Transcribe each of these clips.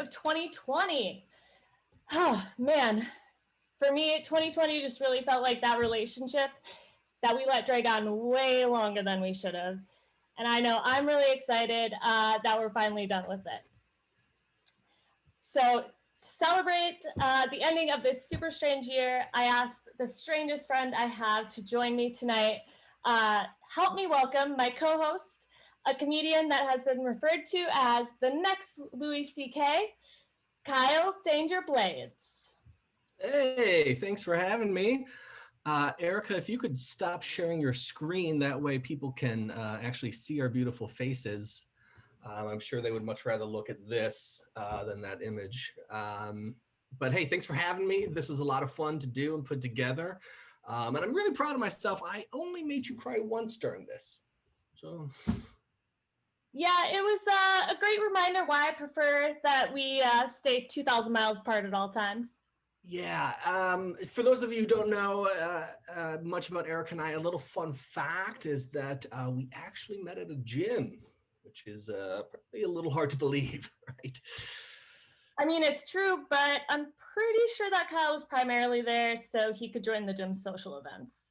of 2020. Oh, man. For me, 2020 just really felt like that relationship that we let drag on way longer than we should have. And I know I'm really excited that we're finally done with it. So to celebrate the ending of this super strange year, I asked the strangest friend I have to join me tonight. Help me welcome my co-host, a comedian that has been referred to as the next Louis C.K., Dahle Danger Blades. Hey, thanks for having me. Erica, if you could stop sharing your screen, that way people can actually see our beautiful faces. I'm sure they would much rather look at this than that image. But hey, thanks for having me. This was a lot of fun to do and put together. And I'm really proud of myself. I only made you cry once during this. So. Yeah, it was a great reminder why I prefer that we stay 2,000 miles apart at all times. Yeah, for those of you who don't know much about Eric and I, a little fun fact is that we actually met at a gym, which is probably a little hard to believe, right? I mean, it's true, but I'm pretty sure that Kyle was primarily there so he could join the gym's social events.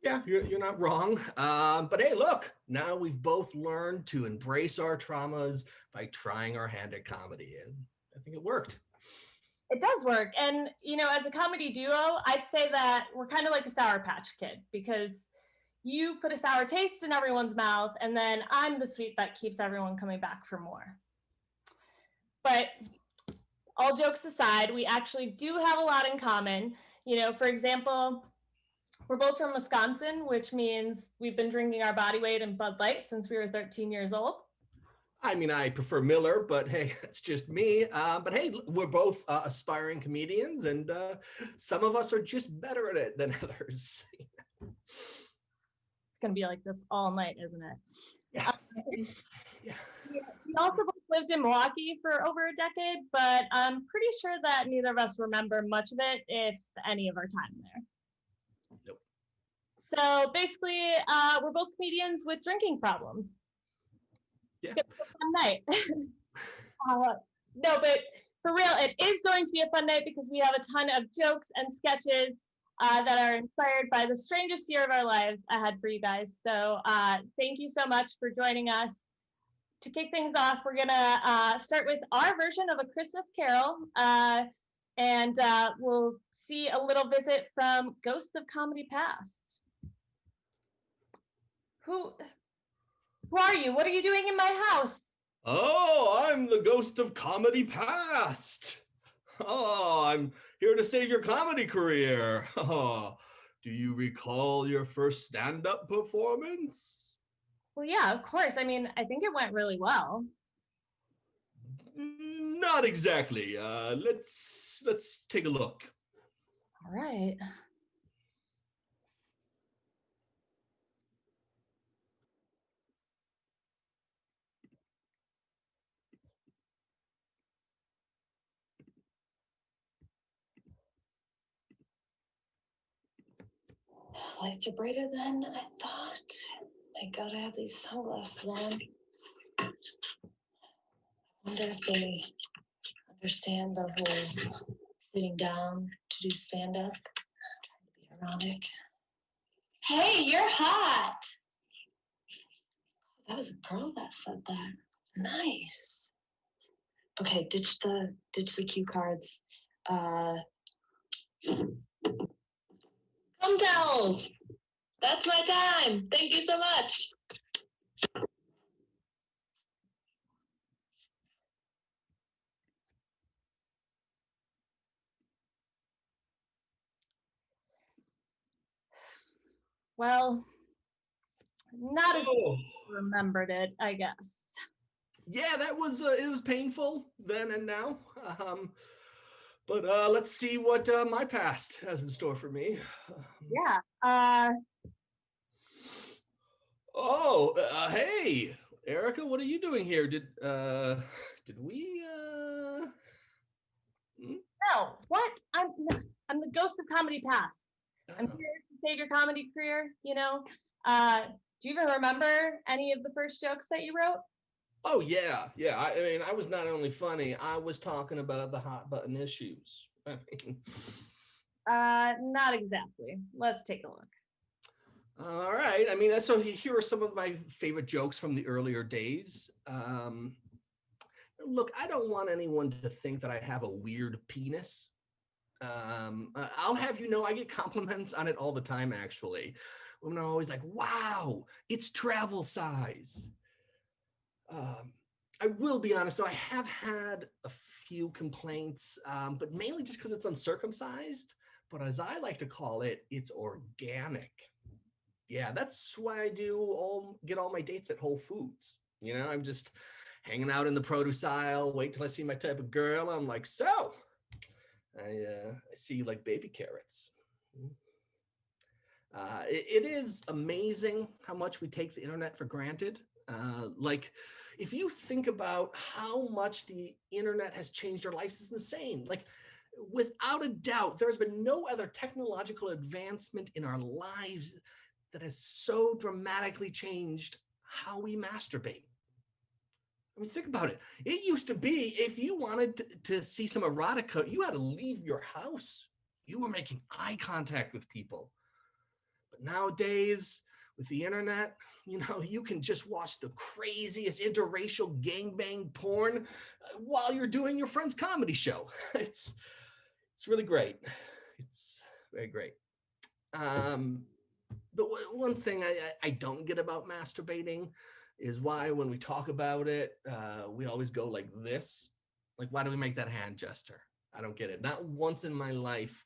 Yeah, you're not wrong. But hey, look, now we've both learned to embrace our traumas by trying our hand at comedy, and I think it worked. It does work. And, you know, as a comedy duo, I'd say that we're kind of like a Sour Patch Kid because you put a sour taste in everyone's mouth, and then I'm the sweet that keeps everyone coming back for more. But all jokes aside, we actually do have a lot in common. You know, for example, we're both from Wisconsin, which means we've been drinking our body weight in Bud Light since we were 13 years old. I mean, I prefer Miller, but hey, that's just me. But hey, we're both aspiring comedians, and some of us are just better at it than others. It's going to be like this all night, isn't it? Yeah. Yeah. We also both lived in Milwaukee for over a decade, but I'm pretty sure that neither of us remember much of it, if any of our time there. Nope. So basically, we're both comedians with drinking problems. Yeah. It's a fun night. No, but for real, it is going to be a fun night because we have a ton of jokes and sketches that are inspired by the strangest year of our lives ahead for you guys. So thank you so much for joining us. To kick things off, we're gonna start with our version of A Christmas Carol, and we'll see a little visit from Ghosts of Comedy Past. Who are you? What are you doing in my house? Oh, I'm the Ghost of Comedy Past. Oh, I'm here to save your comedy career. Oh, do you recall your first stand-up performance? Well, yeah, of course. I mean, I think it went really well. Not exactly. Let's take a look. All right. Lights are brighter than I thought. Thank God I have these sunglasses on. I wonder if they understand the whole sitting down to do stand-up. I'm trying to be ironic. Hey, you're hot. That was a girl that said that. Nice. Okay, ditch the cue cards. Come towels. That's my time. Thank you so much. Well, not as remembered it, I guess. Yeah, that was it was painful then and now. But let's see what my past has in store for me. Yeah. Hey, Erica, what are you doing here? Did we? No, what? I'm the Ghost of Comedy Past. I'm here to save your comedy career. You know. Do you even remember any of the first jokes that you wrote? Oh yeah, yeah. I mean, I was not only funny, I was talking about the hot button issues. I mean, Not exactly. Let's take a look. all right. I mean, so here are some of my favorite jokes from the earlier days. Look, I don't want anyone to think that I have a weird penis. I'll have you know, I get compliments on it all the time, actually. Women are always like, wow, it's travel size. Um, I will be honest, though, I have had a few complaints, but mainly just because it's uncircumcised. But as I like to call it, it's organic. Yeah, that's why I get all my dates at Whole Foods. You know, I'm just hanging out in the produce aisle, wait till I see my type of girl. I'm like, so I see you like baby carrots. It is amazing how much we take the internet for granted. Like, if you think about how much the internet has changed our lives, it's insane. Like, without a doubt, there's been no other technological advancement in our lives that has so dramatically changed how we masturbate. I mean, think about it. It used to be if you wanted to see some erotica, you had to leave your house. You were making eye contact with people. But nowadays, with the internet, you know, you can just watch the craziest interracial gangbang porn while you're doing your friend's comedy show. It's really great. It's very great. But one thing I don't get about masturbating is why when we talk about it, we always go like this. Like, why do we make that hand gesture? I don't get it. Not once in my life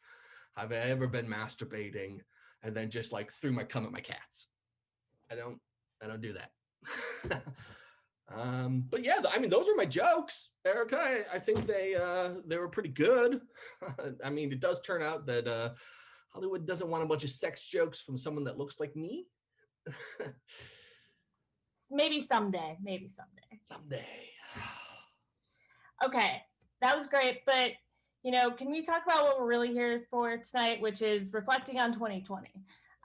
have I ever been masturbating and then just like threw my cum at my cats. I don't do that. But yeah, I mean, those are my jokes, Erica. I think they were pretty good. I mean, it does turn out that Hollywood doesn't want a bunch of sex jokes from someone that looks like me. Maybe someday. Maybe someday. Someday. Okay, that was great, but you know, can we talk about what we're really here for tonight, which is reflecting on 2020?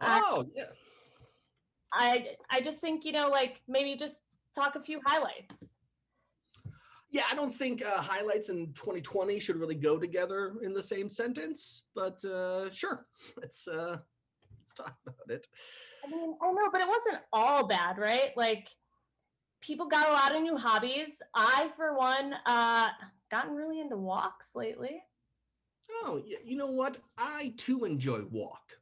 Oh yeah. I just think, you know, like maybe just talk a few highlights. Yeah, I don't think highlights in 2020 should really go together in the same sentence, but sure, let's talk about it. I mean, I know, but it wasn't all bad, right? Like people got a lot of new hobbies. I, for one, gotten really into walks lately. Oh, you know what? I too enjoy walk.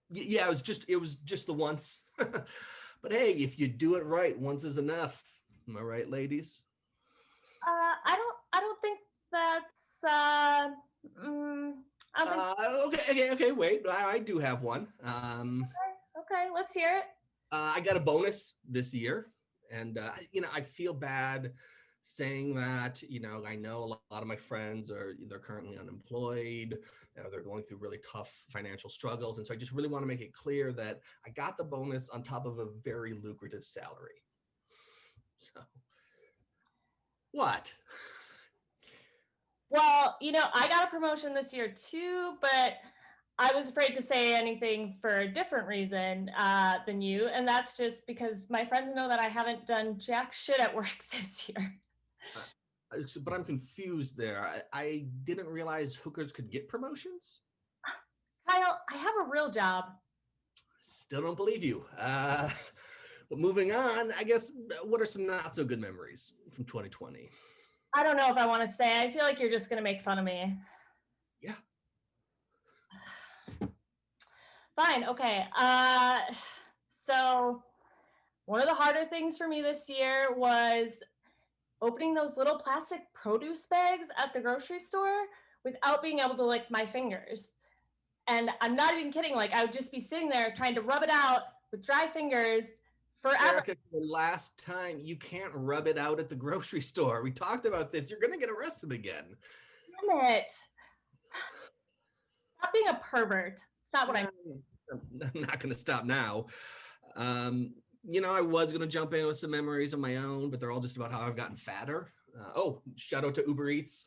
Yeah, it was just the once. But hey, if you do it right, once is enough. Am I right, ladies? I don't think that's I don't think Okay. Wait, I do have one. okay, let's hear it. I got a bonus this year, and you know, I feel bad saying that. You know, I know a lot of my friends they're currently unemployed. They're going through really tough financial struggles, and so I just really want to make it clear that I got the bonus on top of a very lucrative salary. So, what? Well, you know, I got a promotion this year too, but I was afraid to say anything for a different reason than you, and that's just because my friends know that I haven't done jack shit at work this year. But I'm confused there. I didn't realize hookers could get promotions. Kyle, I have a real job. Still don't believe you. But moving on, I guess, what are some not so good memories from 2020? I don't know if I want to say. I feel like you're just going to make fun of me. Yeah. Fine. Okay. So one of the harder things for me this year was opening those little plastic produce bags at the grocery store without being able to lick my fingers. And I'm not even kidding. Like I would just be sitting there trying to rub it out with dry fingers forever. Erica, the last time, you can't rub it out at the grocery store. We talked about this. You're going to get arrested again. Damn it. Stop being a pervert. It's not what I'm not going to stop now. You know, I was going to jump in with some memories of my own, but they're all just about how I've gotten fatter. Shout out to Uber Eats,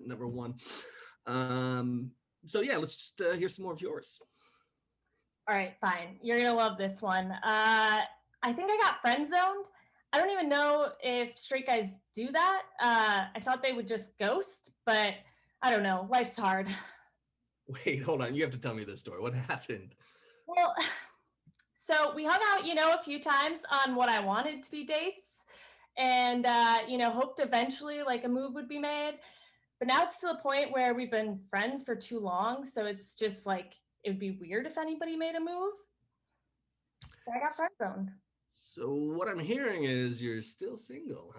number one. So yeah, let's just hear some more of yours. All right, fine. You're going to love this one. I think I got friend zoned. I don't even know if straight guys do that. I thought they would just ghost, but I don't know. Life's hard. Wait, hold on. You have to tell me this story. What happened? Well, so we hung out, a few times on what I wanted to be dates, and hoped eventually like a move would be made. But now it's to the point where we've been friends for too long, so it's just like it would be weird if anybody made a move. So I got friend zoned. So what I'm hearing is you're still single,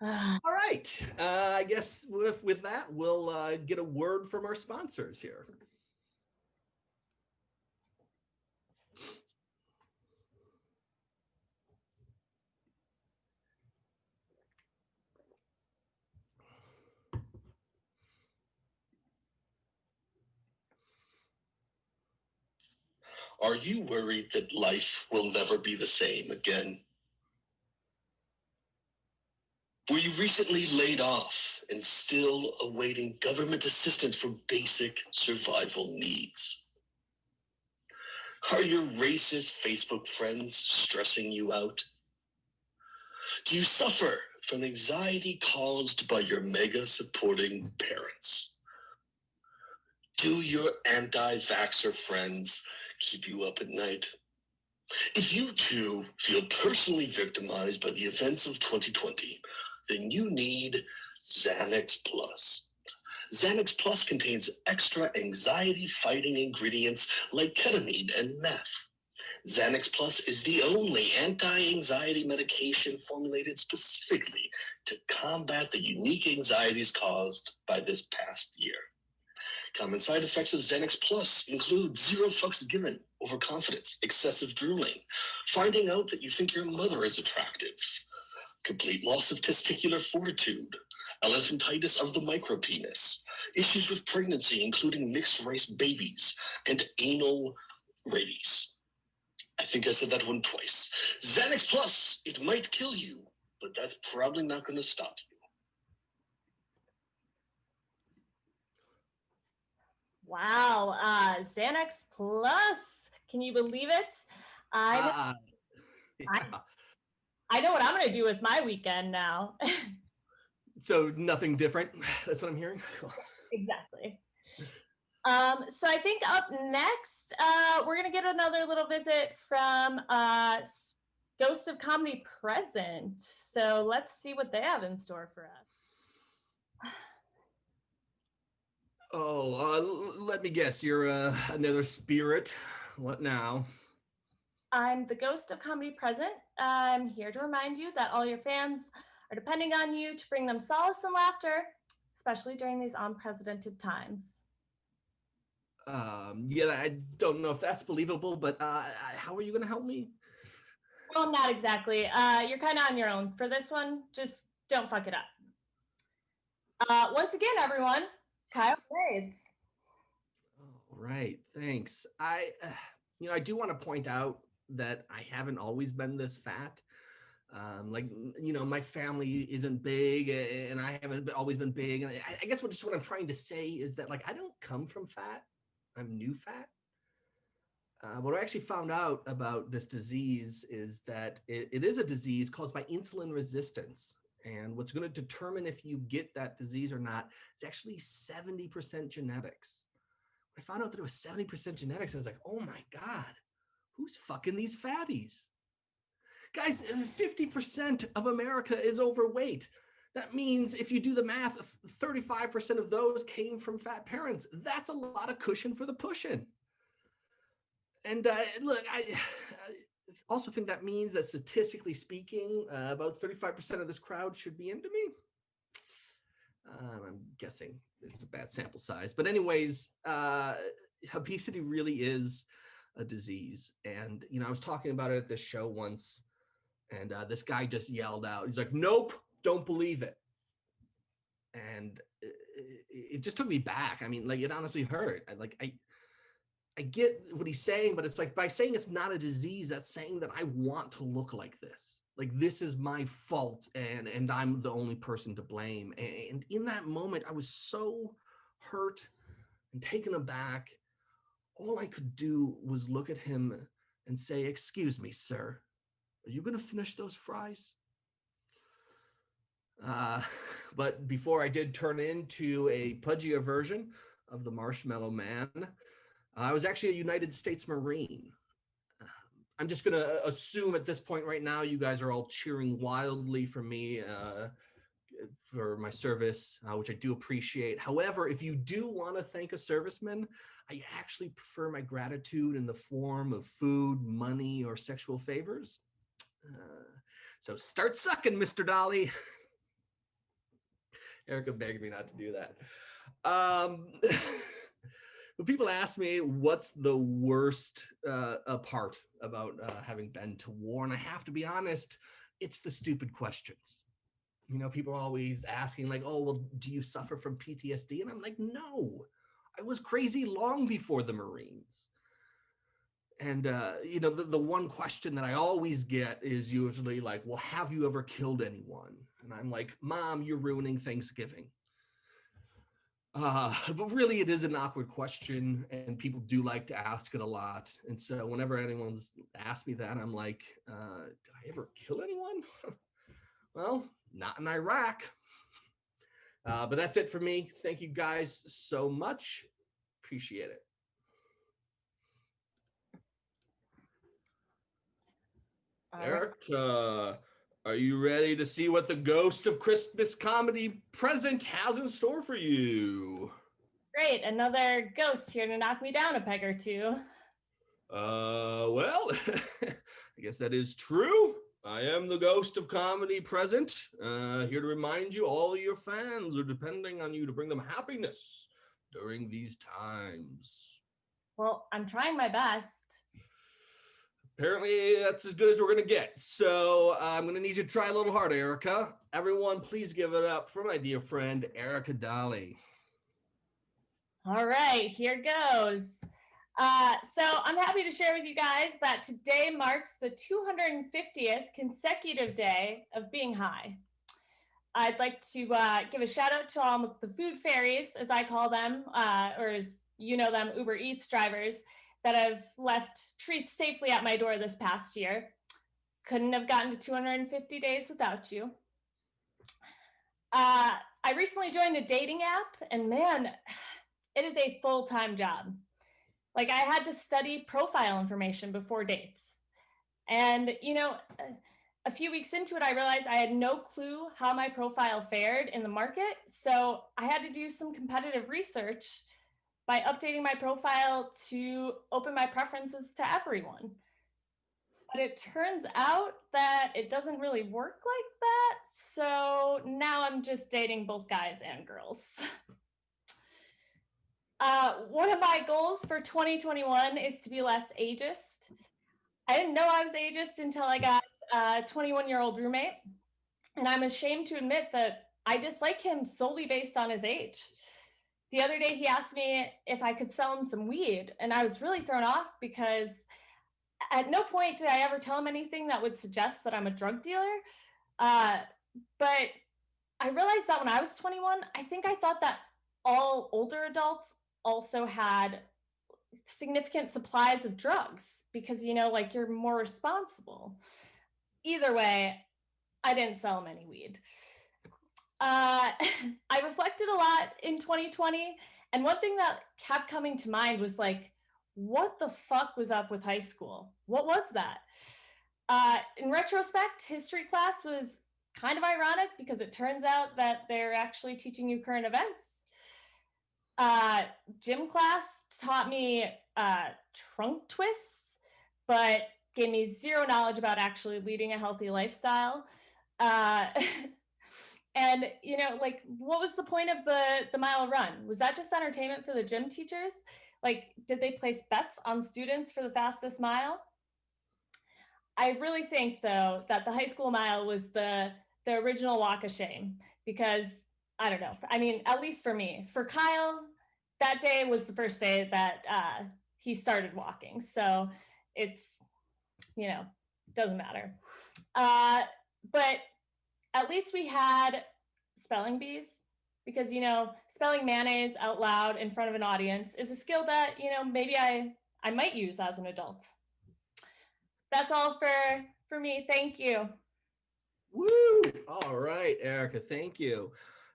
huh? All right. I guess with that, we'll get a word from our sponsors here. Are you worried that life will never be the same again? Were you recently laid off and still awaiting government assistance for basic survival needs? Are your racist Facebook friends stressing you out? Do you suffer from anxiety caused by your mega supporting parents? Do your anti-vaxxer friends keep you up at night? If you too feel personally victimized by the events of 2020, then you need Xanax Plus. Xanax Plus contains extra anxiety-fighting ingredients like ketamine and meth. Xanax Plus is the only anti-anxiety medication formulated specifically to combat the unique anxieties caused by this past year. Common side effects of Xanax Plus include zero fucks given, overconfidence, excessive drooling, finding out that you think your mother is attractive, complete loss of testicular fortitude, elephantitis of the micropenis, issues with pregnancy including mixed race babies, and anal rabies. I think I said that one twice. Xanax Plus, it might kill you, but that's probably not going to stop you. Wow, Xanax Plus. Can you believe it? I know what I'm going to do with my weekend now. So nothing different. That's what I'm hearing. Exactly. So I think up next, we're going to get another little visit from Ghost of Comedy Present. So let's see what they have in store for us. Oh, let me guess. You're another spirit. What now? I'm the Ghost of Comedy Present. I'm here to remind you that all your fans are depending on you to bring them solace and laughter, especially during these unprecedented times. Yeah, I don't know if that's believable, but how are you going to help me? Well, not exactly. You're kind of on your own for this one. Just don't fuck it up. Once again, everyone, Kyle Blades. All right, thanks. I do want to point out that I haven't always been this fat. My family isn't big, and I haven't always been big. And I guess what I'm trying to say is that I don't come from fat. I'm new fat. What I actually found out about this disease is that it is a disease caused by insulin resistance. And what's going to determine if you get that disease or not is actually 70% genetics. When I found out that it was 70% genetics, I was like, oh my God, who's fucking these fatties? Guys, 50% of America is overweight. That means if you do the math, 35% of those came from fat parents. That's a lot of cushion for the pushing. And look, I also think that means that statistically speaking, about 35% of this crowd should be into me. I'm guessing it's a bad sample size. But anyways, obesity really is a disease. And, I was talking about it at this show once, and this guy just yelled out. He's like, nope, don't believe it. And it just took me back. I mean, it honestly hurt. I get what he's saying, but it's like by saying it's not a disease, that's saying that I want to look like this. Like this is my fault and I'm the only person to blame. And in that moment, I was so hurt and taken aback. All I could do was look at him and say, excuse me, sir, Are you gonna finish those fries? But before I did turn into a pudgier version of the Marshmallow Man, I was actually a United States Marine. I'm just gonna assume at this point right now, you guys are all cheering wildly for me for my service, which I do appreciate. However, if you do want to thank a serviceman, I actually prefer my gratitude in the form of food, money, or sexual favors. So start sucking, Mr. Dahle. Erica begged me not to do that. When people ask me what's the worst part about having been to war, and I have to be honest, it's the stupid questions. You know, people are always asking like, oh, well, do you suffer from PTSD? And I'm like, no, I was crazy long before the Marines. And, you know, the one question that I always get is usually like, well, have you ever killed anyone? And I'm like, Mom, you're ruining Thanksgiving. But really, it is an awkward question, and people do like to ask it a lot. And so whenever anyone's asked me that, I'm like, did I ever kill anyone? Well, not in Iraq. But that's it for me. Thank you guys so much. Appreciate it. Erica, are you ready to see what the Ghost of Christmas Comedy Present has in store for you? Great, another ghost here to knock me down a peg or two. Well, I guess that is true. I am the Ghost of Comedy Present, here to remind you all your fans are depending on you to bring them happiness during these times. Well, I'm trying my best. Apparently, that's as good as we're going to get. So I'm going to need you to try a little harder, Erica. Everyone, please give it up for my dear friend, Erica Dahle. All right, here goes. So I'm happy to share with you guys that today marks the 250th consecutive day of being high. I'd like to give a shout out to all the food fairies, as I call them, or as you know them, Uber Eats drivers, that have left treats safely at my door this past year. Couldn't have gotten to 250 days without you. I recently joined a dating app, and man, it is a full-time job. Like, I had to study profile information before dates. And, you know, a few weeks into it, I realized I had no clue how my profile fared in the market. So I had to do some competitive research by updating my profile to open my preferences to everyone. But it turns out that it doesn't really work like that. So now I'm just dating both guys and girls. One of my goals for 2021 is to be less ageist. I didn't know I was ageist until I got a 21-year-old roommate. And I'm ashamed to admit that I dislike him solely based on his age. The other day, he asked me if I could sell him some weed, and I was really thrown off because at no point did I ever tell him anything that would suggest that I'm a drug dealer. But I realized that when I was 21, I think I thought that all older adults also had significant supplies of drugs because, you know, like, you're more responsible. Either way, I didn't sell him any weed. I reflected a lot in 2020, and one thing that kept coming to mind was like, what the fuck was up with high school? What was that? In retrospect, history class was kind of ironic because it turns out that they're actually teaching you current events. Gym class taught me trunk twists, but gave me zero knowledge about actually leading a healthy lifestyle. And, you know, like, what was the point of the mile run? Was that just entertainment for the gym teachers? Like, did they place bets on students for the fastest mile? I really think, though, that the high school mile was the original walk of shame because, I don't know, I mean, at least for me. For Kyle, that day was the first day that he started walking. So it's, you know, doesn't matter. But at least we had spelling bees because, you know, spelling mayonnaise out loud in front of an audience is a skill that, you know, maybe I might use as an adult. That's all for for me. Thank you. Woo! All right, Erica, thank you.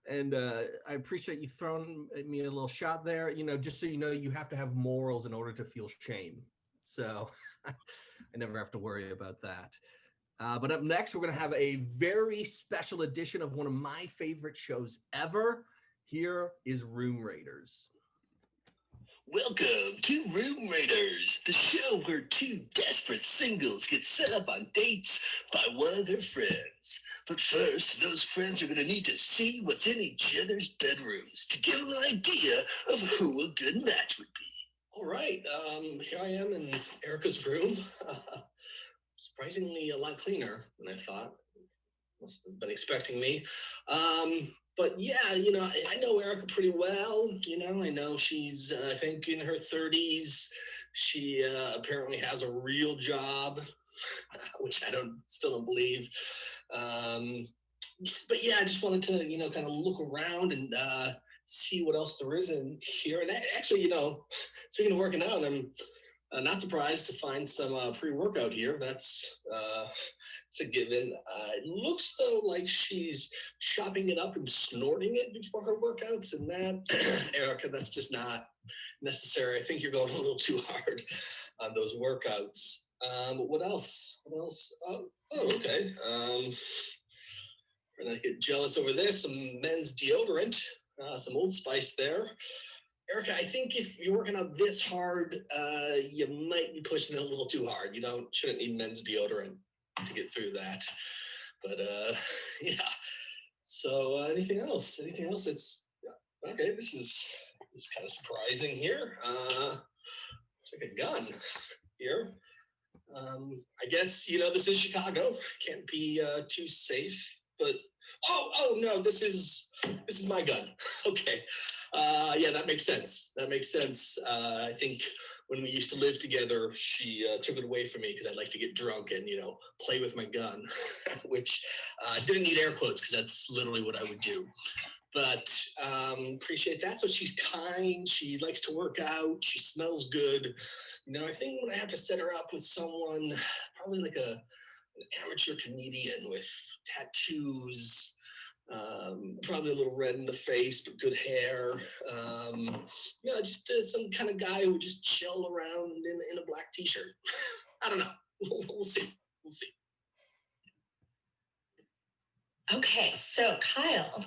And I appreciate you throwing me a little shot there. You know, just so you know, you have to have morals in order to feel shame. So I never have to worry about that. But up next, we're going to have a very special edition of one of my favorite shows ever. Here is Room Raiders. Welcome to Room Raiders, the show where two desperate singles get set up on dates by one of their friends. But first, those friends are going to need to see what's in each other's bedrooms to get an idea of who a good match would be. All right, here I am in Erica's room. Surprisingly a lot cleaner than I thought. Must have been expecting me. But yeah, you know, I know Erica pretty well. You know, I know she's, I think, in her 30s. She apparently has a real job, which I still don't believe. But yeah, I just wanted to, you know, kind of look around and see what else there is in here. And actually, you know, speaking of working out, I'm not surprised to find some pre-workout here. That's it's a given. It looks though like she's chopping it up and snorting it before her workouts, and that, Erica, that's just not necessary. I think you're going a little too hard on those workouts. What else? What else? Oh, okay. We're gonna get jealous over this. Some men's deodorant, some Old Spice there. Erica, I think if you're working out this hard, you might be pushing it a little too hard. You shouldn't need men's deodorant to get through that. But yeah. So anything else? Anything else? It's okay. This is kind of surprising here. It's like a gun here. I guess this is Chicago. Can't be too safe. But oh no, this is my gun. Okay. Yeah, that makes sense. That makes sense. I think when we used to live together, she took it away from me because I'd like to get drunk and, play with my gun, which didn't need air quotes because that's literally what I would do. But appreciate that. So she's kind. She likes to work out. She smells good. I think when I have to set her up with someone, probably like an amateur comedian with tattoos, probably a little red in the face, but good hair. Just some kind of guy who would just chill around in a black t-shirt. I don't know. We'll see. We'll see. Okay, so Kyle,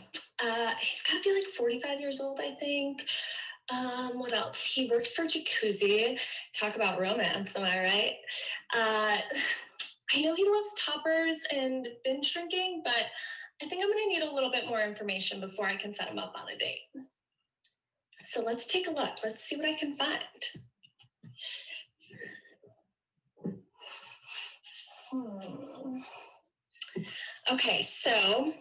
he's got to be like 45 years old, I think. What else? He works for Jacuzzi. Talk about romance, am I right? I know he loves toppers and binge drinking, but I think I'm going to need a little bit more information before I can set him up on a date. So let's take a look. Let's see what I can find. Okay, so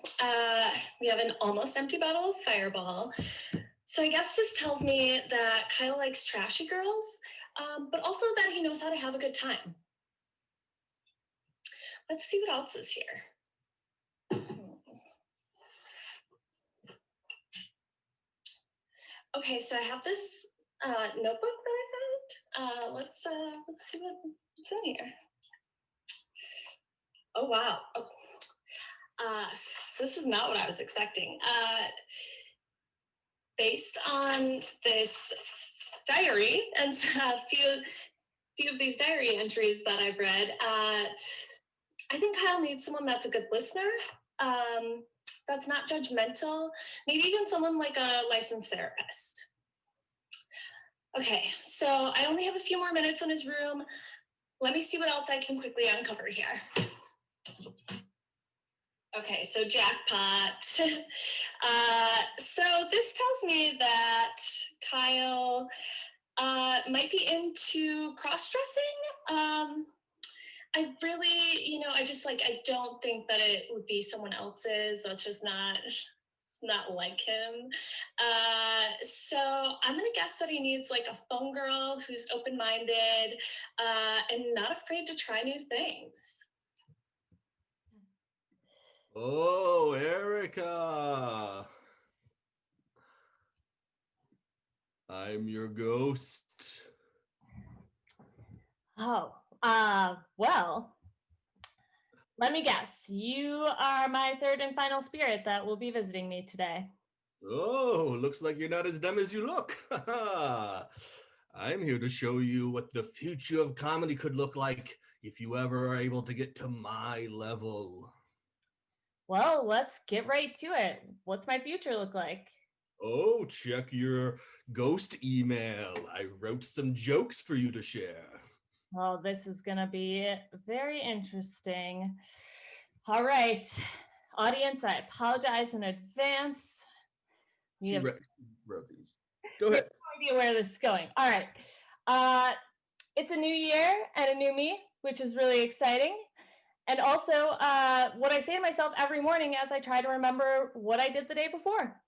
we have an almost empty bottle of Fireball. So I guess this tells me that Kyle likes trashy girls, but also that he knows how to have a good time. Let's see what else is here. Okay, so I have this notebook that I found. Let's see what's in here. Oh wow. Oh. So this is not what I was expecting. Based on this diary and a few of these diary entries that I've read, I think Kyle needs someone that's a good listener, that's not judgmental, maybe even someone like a licensed therapist. Okay, so I only have a few more minutes in his room. Let me see what else I can quickly uncover here. Okay, so jackpot. So this tells me that Kyle might be into cross-dressing. I really, I don't think that it would be someone else's. That's just not like him. So I'm gonna guess that he needs like a phone girl who's open-minded and not afraid to try new things. Oh, Erica. I'm your ghost. Oh, well, Let me guess. You are my third and final spirit that will be visiting me today. Oh, looks like you're not as dumb as you look. I'm here to show you what the future of comedy could look like if you ever are able to get to my level. Well, let's get right to it. What's my future look like? Oh, check your ghost email. I wrote some jokes for you to share. Well, this is going to be very interesting. All right. Audience, I apologize in advance. We She have wrote these. Go no ahead. idea where this is going. All right. Uh, it's a new year and a new me, which is really exciting. And also, what I say to myself every morning as I try to remember what I did the day before.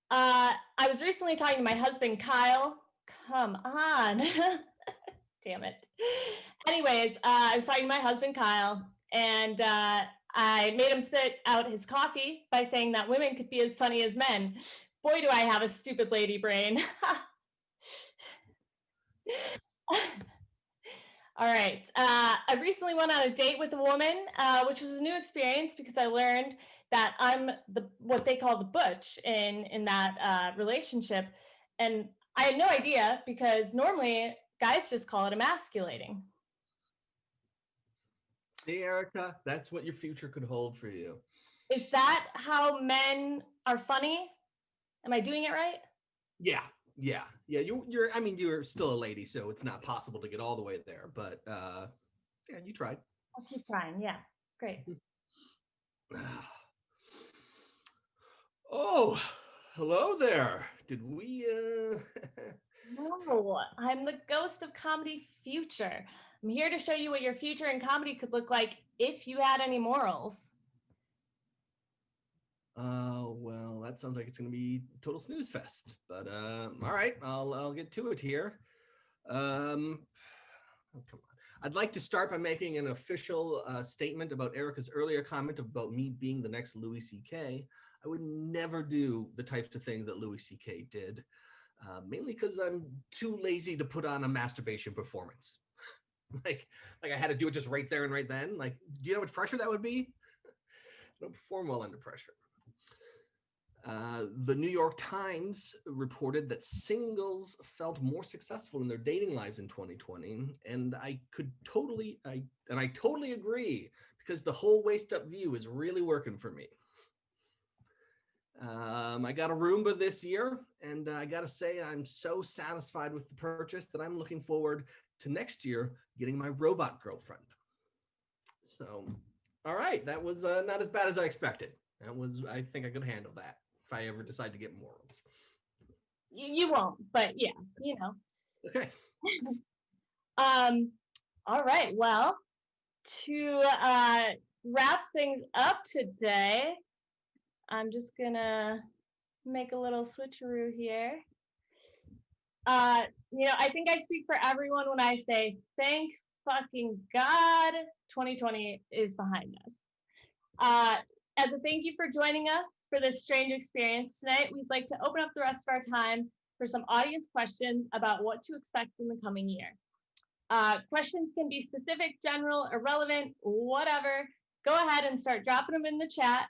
I was recently talking to my husband, Kyle. Come on. Damn it. Anyways, I was talking to my husband, Kyle, and I made him spit out his coffee by saying that women could be as funny as men. Boy, do I have a stupid lady brain. All right. I recently went on a date with a woman, which was a new experience because I learned that I'm what they call the butch in that relationship, and I had no idea because normally guys just call it emasculating. Hey, Erica, that's what your future could hold for you. Is that how men are funny? Am I doing it right? Yeah. You're. I mean, you're still a lady, so it's not possible to get all the way there. But yeah, you tried. I'll keep trying. Yeah, great. Oh, hello there. Did we? No, I'm the ghost of comedy future. I'm here to show you what your future in comedy could look like if you had any morals. Well, that sounds like it's going to be total snooze fest. But all right, I'll get to it here. Oh, come on. I'd like to start by making an official statement about Erica's earlier comment about me being the next Louis C.K. I would never do the types of things that Louis C.K. did, mainly because I'm too lazy to put on a masturbation performance. like I had to do it just right there and right then. Like, do you know how much pressure that would be? I don't perform well under pressure. The New York Times reported that singles felt more successful in their dating lives in 2020, and I totally agree because the whole waist up view is really working for me. I got a Roomba this year, and I gotta say I'm so satisfied with the purchase that I'm looking forward to next year getting my robot girlfriend. So, all right, that was not as bad as I expected. I think I could handle that if I ever decide to get morals. You won't, but yeah, you know. Okay. All right. Well, to wrap things up today, I'm just gonna make a little switcheroo here. I think I speak for everyone when I say thank fucking God 2020 is behind us. As a thank you for joining us for this strange experience tonight, we'd like to open up the rest of our time for some audience questions about what to expect in the coming year. Questions can be specific, general, irrelevant, whatever. Go ahead and start dropping them in the chat.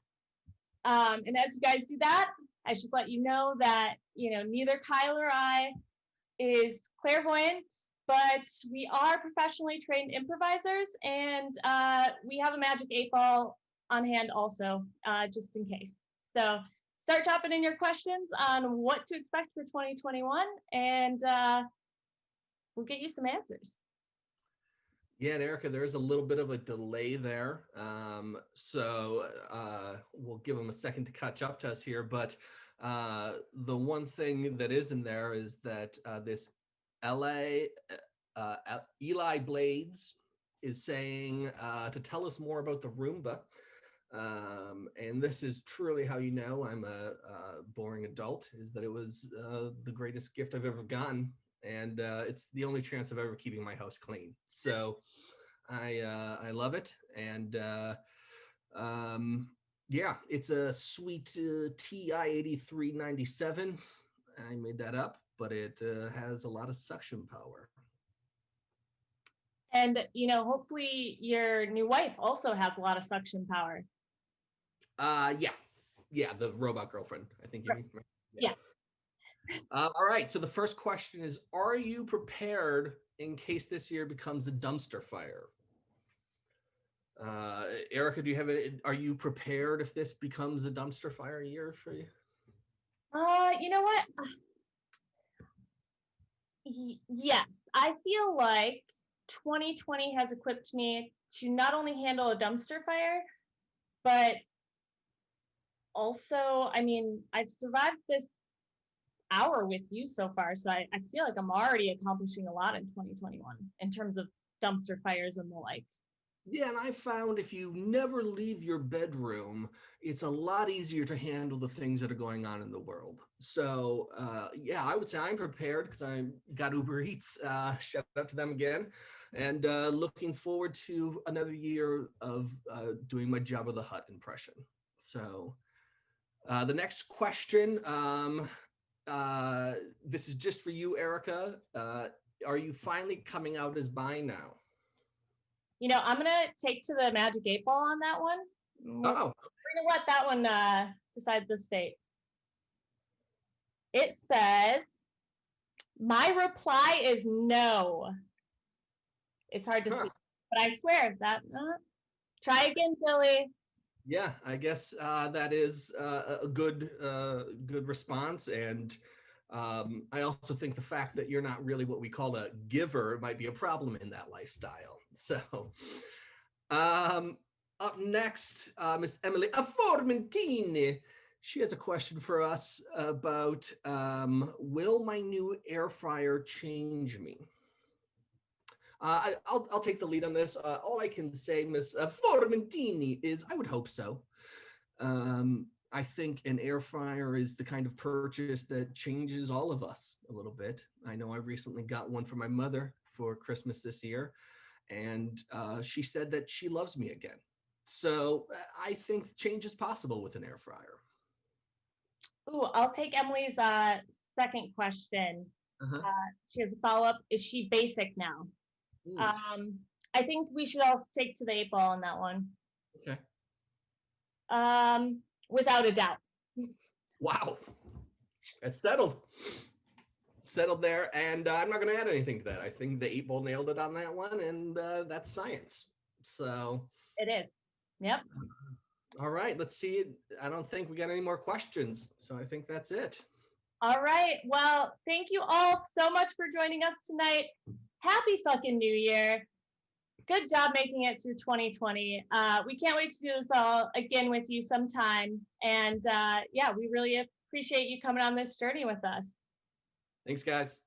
And as you guys do that, I should let you know that, neither Kyle or I is clairvoyant, but we are professionally trained improvisers, and we have a magic 8-ball on hand also, just in case. So start dropping in your questions on what to expect for 2021, and we'll get you some answers. Yeah, and Erica, there is a little bit of a delay there. So we'll give them a second to catch up to us here. But the one thing that is in there is that this Eli Blades is saying to tell us more about the Roomba. And this is truly how you know I'm a boring adult, is that it was the greatest gift I've ever gotten. And it's the only chance of ever keeping my house clean. So I love it. And yeah, it's a sweet TI 8397. I made that up, but it has a lot of suction power. And, hopefully your new wife also has a lot of suction power. Yeah, the robot girlfriend, I think you mean. Right? Yeah. All right, so the first question is, are you prepared in case this year becomes a dumpster fire? Erica, are you prepared if this becomes a dumpster fire year for you? You know what? Yes, I feel like 2020 has equipped me to not only handle a dumpster fire, but also, I've survived this hour with you so far, so I feel like I'm already accomplishing a lot in 2021 in terms of dumpster fires and the like. Yeah, and I found if you never leave your bedroom, it's a lot easier to handle the things that are going on in the world. So, yeah, I would say I'm prepared because I got Uber Eats. Shout out to them again. And looking forward to another year of doing my Jabba the Hutt impression. So, the next question, this is just for you, Erica. Are you finally coming out as bi now? I'm going to take to the Magic 8 Ball on that one. We're going to let that one decide this fate. It says, my reply is no. It's hard to see, but I swear that. Try again, Billy. Yeah, I guess that is a good response. And I also think the fact that you're not really what we call a giver might be a problem in that lifestyle. So up next, Miss Emily Formentini. She has a question for us about will my new air fryer change me? I'll take the lead on this. All I can say, Miss Formentini, is I would hope so. I think an air fryer is the kind of purchase that changes all of us a little bit. I know I recently got one for my mother for Christmas this year, and she said that she loves me again. So I think change is possible with an air fryer. Ooh, I'll take Emily's second question. She has a follow-up. Is she basic now? I think we should all take to the 8 Ball on that one. Okay. Without a doubt. Wow. It's settled there, and I'm not going to add anything to that. I think the 8 Ball nailed it on that one, and that's science. So it is. Yep. All right, let's see. I don't think we got any more questions, so I think that's it. All right. Well, thank you all so much for joining us tonight. Happy fucking New Year. Good job making it through 2020. We can't wait to do this all again with you sometime. And yeah, we really appreciate you coming on this journey with us. Thanks, guys.